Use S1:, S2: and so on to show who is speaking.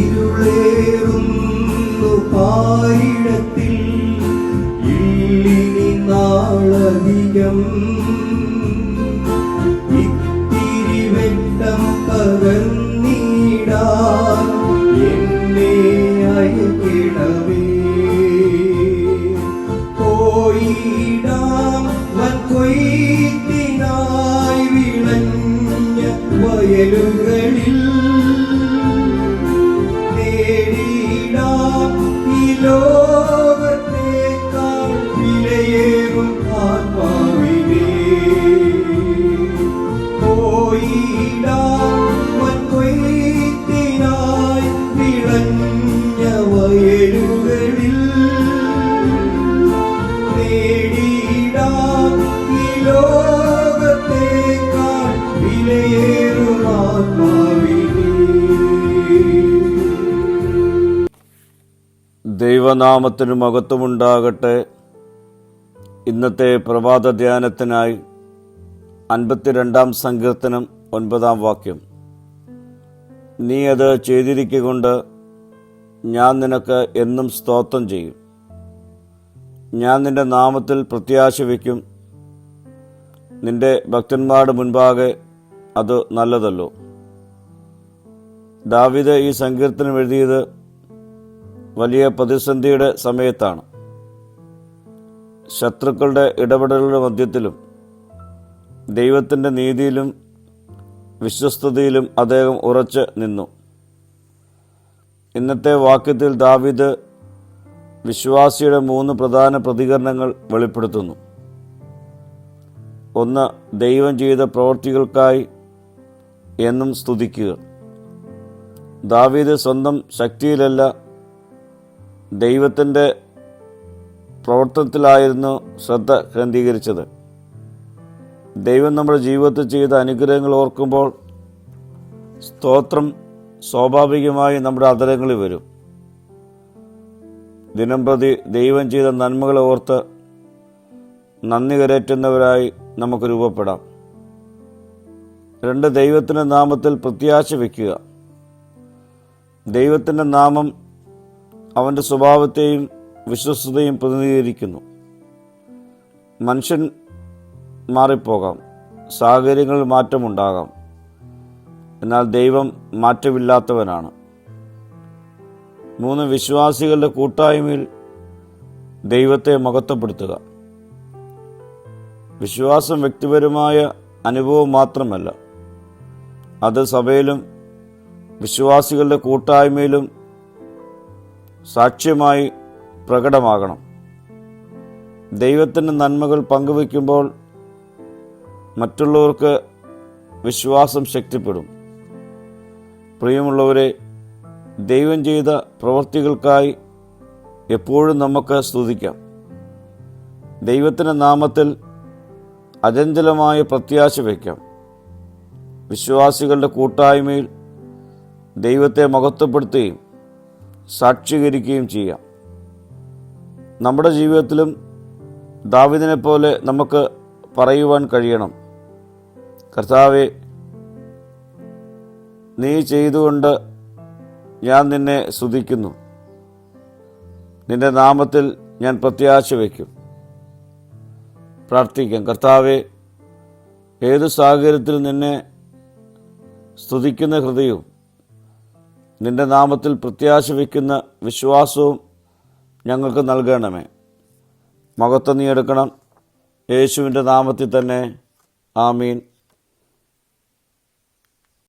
S1: ഇരുളേറുന്നു പാരിടത്തിൽ ഇല്ലിനി നാളധികം ഇത്തിരി വെട്ടം പകർന്നിടാൻ എന്നെ അയക്കിടവേ. പോയിടാം വൻകൊയ്ത്തിനായി വിളഞ്ഞ വയലുകളിൽ നേടിടാം ഈ ലോകത്തേക്കാൾ വിലയേറും ആത്മാവിനെ. പോയിടാം വൻകൊയ്ത്തിനായി വിളഞ്ഞ വയലുകളിൽ നേടിടാം ഈ ലോകത്തേക്കാൾ വിലയേറും ആത്മാവിനെ.
S2: ദൈവനാമത്തിന് മഹത്വമുണ്ടാകട്ടെ. ഇന്നത്തെ പ്രഭാത ധ്യാനത്തിനായി 52-ാം സങ്കീർത്തനം 9-ാം വാക്യം. നീ അത് ചെയ്തിരിക്കൊണ്ട് ഞാൻ നിനക്ക് എന്നും സ്തോത്രം ചെയ്യും. ഞാൻ നിന്റെ നാമത്തിൽ പ്രത്യാശ വയ്ക്കും. നിന്റെ ഭക്തന്മാരുടെ മുൻപാകെ അത് നല്ലതല്ലോ. ദാവീദ് ഈ സങ്കീർത്തനം എഴുതിയത് വലിയ പ്രതിസന്ധിയുടെ സമയത്താണ്. ശത്രുക്കളുടെ ഇടപെടലുകളുടെ മധ്യത്തിലും ദൈവത്തിൻ്റെ നീതിയിലും വിശ്വസ്തതയിലും അദ്ദേഹം ഉറച്ചു നിന്നു. ഇന്നത്തെ വാക്യത്തിൽ ദാവീദ് വിശ്വാസിയുടെ 3 പ്രധാന പ്രതികരണങ്ങൾ വെളിപ്പെടുത്തുന്നു. ഒന്ന്, ദൈവം ചെയ്ത പ്രവൃത്തികൾക്കായി എന്നും സ്തുതിക്കുക. ദാവീദ് സ്വന്തം ശക്തിയിലല്ല, ദൈവത്തിൻ്റെ പ്രവർത്തനത്തിലായിരുന്നു ശ്രദ്ധ കേന്ദ്രീകരിച്ചത്. ദൈവം നമ്മുടെ ജീവിതത്തിൽ ചെയ്ത അനുഗ്രഹങ്ങൾ ഓർക്കുമ്പോൾ സ്തോത്രം സ്വാഭാവികമായി നമ്മുടെ അധരങ്ങളിൽ വരും. ദിനംപ്രതി ദൈവം ചെയ്ത നന്മകളെ ഓർത്ത് നന്ദി കരേറ്റുന്നവരായി നമുക്ക് രൂപപ്പെടാം. 2, ദൈവത്തിൻ്റെ നാമത്തിൽ പ്രത്യാശ വയ്ക്കുക. ദൈവത്തിൻ്റെ നാമം അവൻ്റെ സ്വഭാവത്തെയും വിശ്വസ്തതയും പ്രതിനിധീകരിക്കുന്നു. മനുഷ്യൻ മാറിപ്പോകാം, സാഹചര്യങ്ങളിൽ മാറ്റമുണ്ടാകാം, എന്നാൽ ദൈവം മാറ്റമില്ലാത്തവനാണ്. 3, വിശ്വാസികളുടെ കൂട്ടായ്മയിൽ ദൈവത്തെ മഹത്വപ്പെടുത്തുക. വിശ്വാസം വ്യക്തിപരമായ അനുഭവം മാത്രമല്ല, അത് സഭയിലും വിശ്വാസികളുടെ കൂട്ടായ്മയിലും സാക്ഷ്യമായി പ്രകടമാകണം. ദൈവത്തിൻ്റെ നന്മകൾ പങ്കുവയ്ക്കുമ്പോൾ മറ്റുള്ളവർക്ക് വിശ്വാസം ശക്തിപ്പെടും. പ്രിയമുള്ളവരെ, ദൈവം ചെയ്ത പ്രവൃത്തികൾക്കായി എപ്പോഴും നമുക്ക് സ്തുതിക്കാം. ദൈവത്തിൻ്റെ നാമത്തിൽ അചഞ്ചലമായ പ്രത്യാശ വയ്ക്കാം. വിശ്വാസികളുടെ കൂട്ടായ്മയിൽ ദൈവത്തെ മഹത്വപ്പെടുത്തുകയും സാക്ഷീകരിക്കുകയും ചെയ്യാം. നമ്മുടെ ജീവിതത്തിലും ദാവീദിനെ പോലെ നമുക്ക് പറയുവാൻ കഴിയണം, കർത്താവേ, നീ ചെയ്തുകൊണ്ട് ഞാൻ നിന്നെ സ്തുതിക്കുന്നു. നിന്റെ നാമത്തിൽ ഞാൻ പ്രത്യാശ വയ്ക്കും. പ്രാർത്ഥിക്കാം. കർത്താവേ, ഏത് സാഹചര്യത്തിൽ നിന്നെ സ്തുതിക്കുന്ന ഹൃദയവും നിന്റെ നാമത്തിൽ പ്രത്യാശ വയ്ക്കുന്ന വിശ്വാസവും ഞങ്ങൾക്ക് നൽകണമേ. മഹത്വം നീ എടുക്കണം. യേശുവിൻ്റെ നാമത്തിൽ തന്നെ. ആമീൻ.